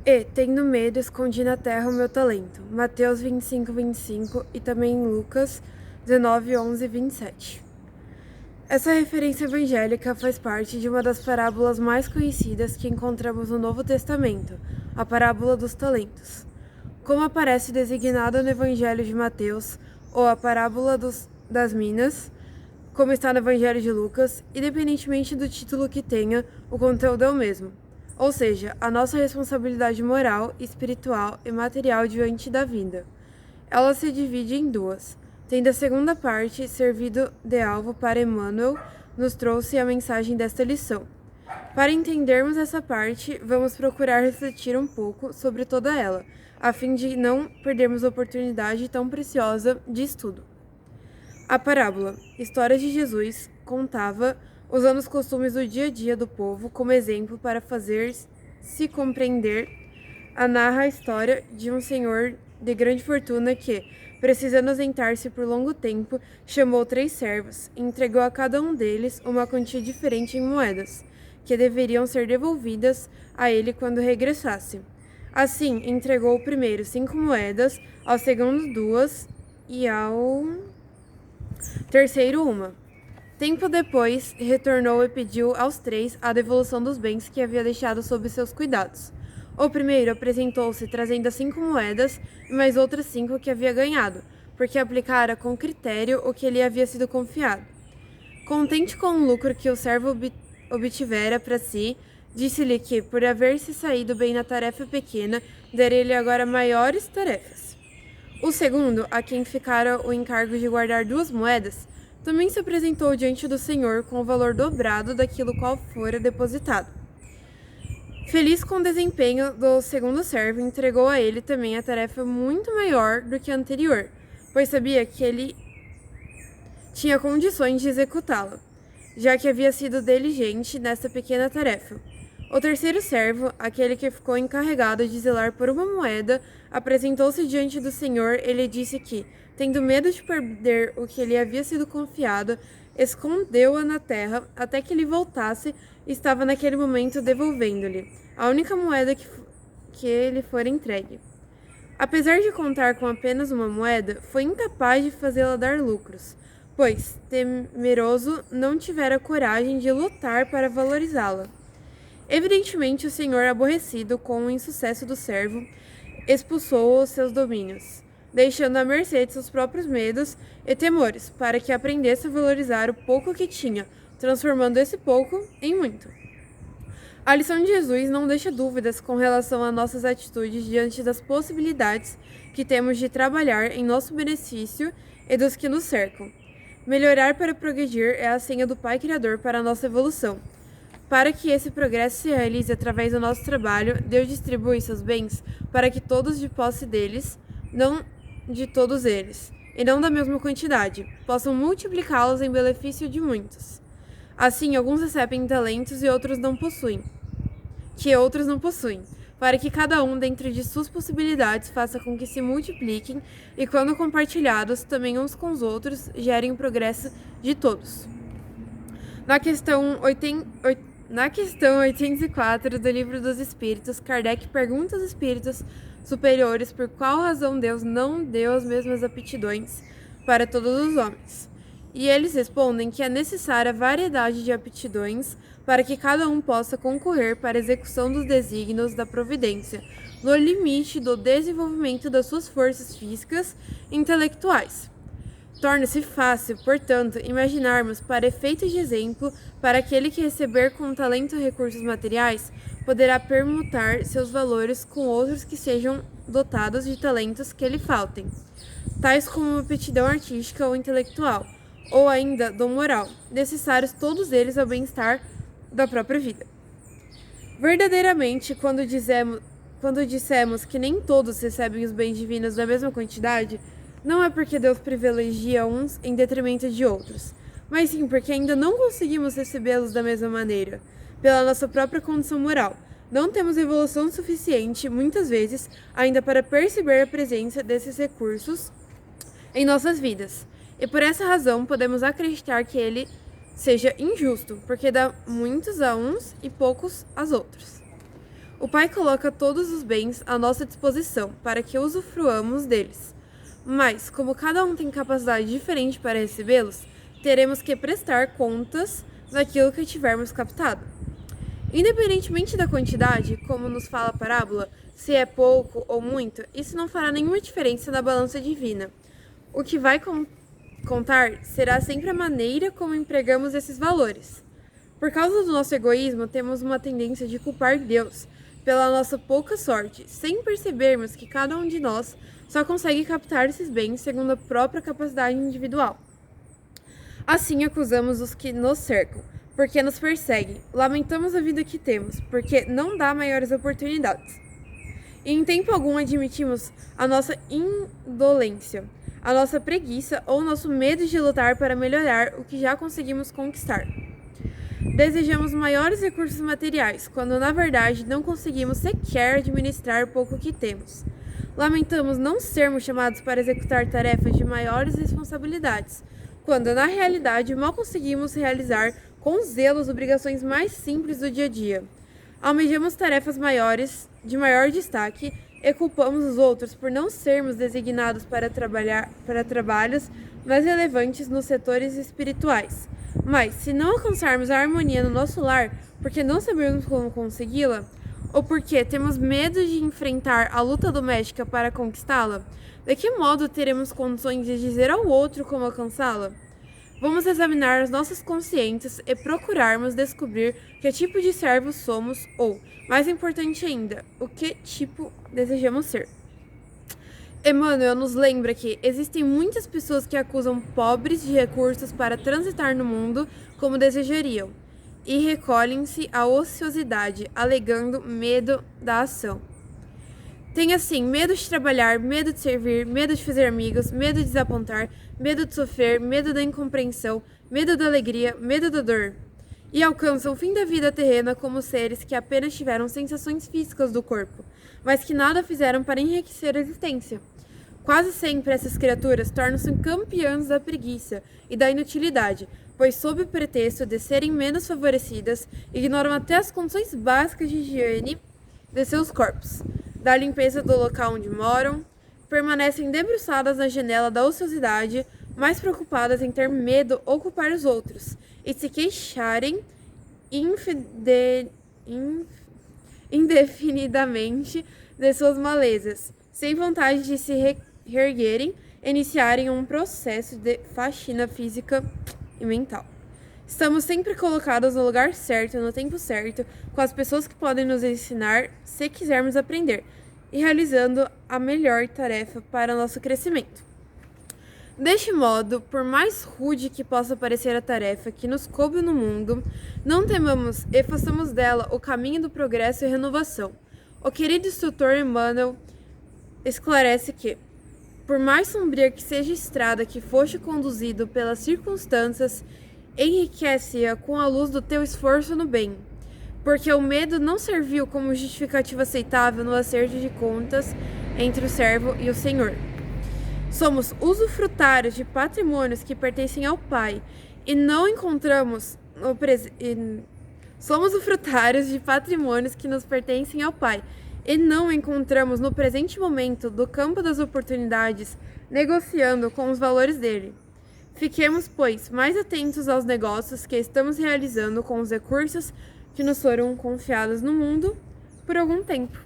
E, tendo medo, escondi na terra o meu talento. Mateus 25:25 e também em Lucas 19:11-27. Essa referência evangélica faz parte de uma das parábolas mais conhecidas que encontramos no Novo Testamento, a parábola dos talentos. Como aparece designada no Evangelho de Mateus, ou a parábola das minas, como está no Evangelho de Lucas, independentemente do título que tenha, o conteúdo é o mesmo. Ou seja, a nossa responsabilidade moral, espiritual e material diante da vida. Ela se divide em duas, tendo a segunda parte servido de alvo para Emmanuel, nos trouxe a mensagem desta lição. Para entendermos essa parte, vamos procurar refletir um pouco sobre toda ela, a fim de não perdermos a oportunidade tão preciosa de estudo. A parábola Histórias de Jesus contava, usando os costumes do dia a dia do povo como exemplo para fazer-se compreender, narra a história de um senhor de grande fortuna que, precisando ausentar-se por longo tempo, chamou 3 servos e entregou a cada um deles uma quantia diferente em moedas, que deveriam ser devolvidas a ele quando regressasse. Assim, entregou o primeiro 5 moedas, ao segundo 2 e ao terceiro 1. Tempo depois, retornou e pediu aos 3 a devolução dos bens que havia deixado sob seus cuidados. O primeiro apresentou-se trazendo as 5 moedas e mais outras 5 que havia ganhado, porque aplicara com critério o que lhe havia sido confiado. Contente com o lucro que o servo obtivera para si, disse-lhe que, por haver se saído bem na tarefa pequena, daria-lhe agora maiores tarefas. O segundo, a quem ficara o encargo de guardar 2 moedas, também se apresentou diante do Senhor com o valor dobrado daquilo qual fora depositado. Feliz com o desempenho do segundo servo, entregou a ele também a tarefa muito maior do que a anterior, pois sabia que ele tinha condições de executá-la, já que havia sido diligente nessa pequena tarefa. O terceiro servo, aquele que ficou encarregado de zelar por uma moeda, apresentou-se diante do Senhor e lhe disse que, tendo medo de perder o que lhe havia sido confiado, escondeu-a na terra até que ele voltasse e estava naquele momento devolvendo-lhe a única moeda que lhe fora entregue. Apesar de contar com apenas uma moeda, foi incapaz de fazê-la dar lucros, pois, temeroso, não tivera coragem de lutar para valorizá-la. Evidentemente, o senhor, aborrecido com o insucesso do servo, expulsou-o os seus domínios, deixando à mercê de seus próprios medos e temores, para que aprendesse a valorizar o pouco que tinha, transformando esse pouco em muito. A lição de Jesus não deixa dúvidas com relação a nossas atitudes diante das possibilidades que temos de trabalhar em nosso benefício e dos que nos cercam. Melhorar para progredir é a senha do Pai Criador para a nossa evolução. Para que esse progresso se realize através do nosso trabalho, Deus distribui seus bens para que todos de posse deles, não de todos eles, e não da mesma quantidade, possam multiplicá-los em benefício de muitos. Assim, alguns recebem talentos e outros não possuem, para que cada um, dentro de suas possibilidades, faça com que se multipliquem e, quando compartilhados, também uns com os outros, gerem o progresso de todos. Na questão 804 do Livro dos Espíritos, Kardec pergunta aos espíritos superiores por qual razão Deus não deu as mesmas aptidões para todos os homens. E eles respondem que é necessária variedade de aptidões para que cada um possa concorrer para a execução dos desígnios da providência, no limite do desenvolvimento das suas forças físicas e intelectuais. Torna-se fácil, portanto, imaginarmos, para efeito de exemplo, para aquele que receber com talento recursos materiais, poderá permutar seus valores com outros que sejam dotados de talentos que lhe faltem, tais como uma aptidão artística ou intelectual, ou ainda dom moral, necessários todos eles ao bem-estar da própria vida. Verdadeiramente, quando dissemos que nem todos recebem os bens divinos da mesma quantidade, não é porque Deus privilegia uns em detrimento de outros, mas sim porque ainda não conseguimos recebê-los da mesma maneira, pela nossa própria condição moral. Não temos evolução suficiente, muitas vezes, ainda para perceber a presença desses recursos em nossas vidas. E por essa razão podemos acreditar que ele seja injusto, porque dá muitos a uns e poucos aos outros. O Pai coloca todos os bens à nossa disposição para que usufruamos deles. Mas, como cada um tem capacidade diferente para recebê-los, teremos que prestar contas daquilo que tivermos captado. Independentemente da quantidade, como nos fala a parábola, se é pouco ou muito, isso não fará nenhuma diferença na balança divina. O que vai contar será sempre a maneira como empregamos esses valores. Por causa do nosso egoísmo, temos uma tendência de culpar Deus pela nossa pouca sorte, sem percebermos que cada um de nós só consegue captar esses bens segundo a própria capacidade individual. Assim acusamos os que nos cercam, porque nos perseguem. Lamentamos a vida que temos, porque não dá maiores oportunidades. E em tempo algum admitimos a nossa indolência, a nossa preguiça ou nosso medo de lutar para melhorar o que já conseguimos conquistar. Desejamos maiores recursos materiais, quando na verdade não conseguimos sequer administrar o pouco que temos. Lamentamos não sermos chamados para executar tarefas de maiores responsabilidades, quando na realidade mal conseguimos realizar com zelo as obrigações mais simples do dia a dia. Almejamos tarefas maiores, de maior destaque, e culpamos os outros por não sermos designados para trabalhos mais relevantes nos setores espirituais. Mas, se não alcançarmos a harmonia no nosso lar, porque não sabemos como consegui-la, ou porque temos medo de enfrentar a luta doméstica para conquistá-la, de que modo teremos condições de dizer ao outro como alcançá-la? Vamos examinar as nossas consciências e procurarmos descobrir que tipo de servos somos ou, mais importante ainda, o que tipo desejamos ser. Emmanuel nos lembra que existem muitas pessoas que acusam pobres de recursos para transitar no mundo como desejariam e recolhem-se à ociosidade, alegando medo da ação. Tem assim medo de trabalhar, medo de servir, medo de fazer amigos, medo de desapontar, medo de sofrer, medo da incompreensão, medo da alegria, medo da dor. E alcançam o fim da vida terrena como seres que apenas tiveram sensações físicas do corpo, mas que nada fizeram para enriquecer a existência. Quase sempre essas criaturas tornam-se campeãs da preguiça e da inutilidade, pois sob o pretexto de serem menos favorecidas, ignoram até as condições básicas de higiene de seus corpos, da limpeza do local onde moram, permanecem debruçadas na janela da ociosidade, mais preocupadas em ter medo ou culpar os outros, e se queixarem indefinidamente de suas malezas, sem vontade de se reerguerem, iniciarem um processo de faxina física e mental. Estamos sempre colocados no lugar certo, no tempo certo, com as pessoas que podem nos ensinar se quisermos aprender, e realizando a melhor tarefa para nosso crescimento. Deste modo, por mais rude que possa parecer a tarefa que nos coube no mundo, não temamos e façamos dela o caminho do progresso e renovação. O querido instrutor Emmanuel esclarece que, por mais sombria que seja a estrada que foste conduzido pelas circunstâncias, enriquece-a com a luz do teu esforço no bem, porque o medo não serviu como justificativa aceitável no acerto de contas entre o servo e o Senhor. Somos usufrutários de patrimônios que pertencem ao Pai e não encontramos Somos usufrutários de patrimônios que nos pertencem ao Pai e não encontramos no presente momento do campo das oportunidades negociando com os valores dele. Fiquemos, pois, mais atentos aos negócios que estamos realizando com os recursos que nos foram confiados no mundo por algum tempo.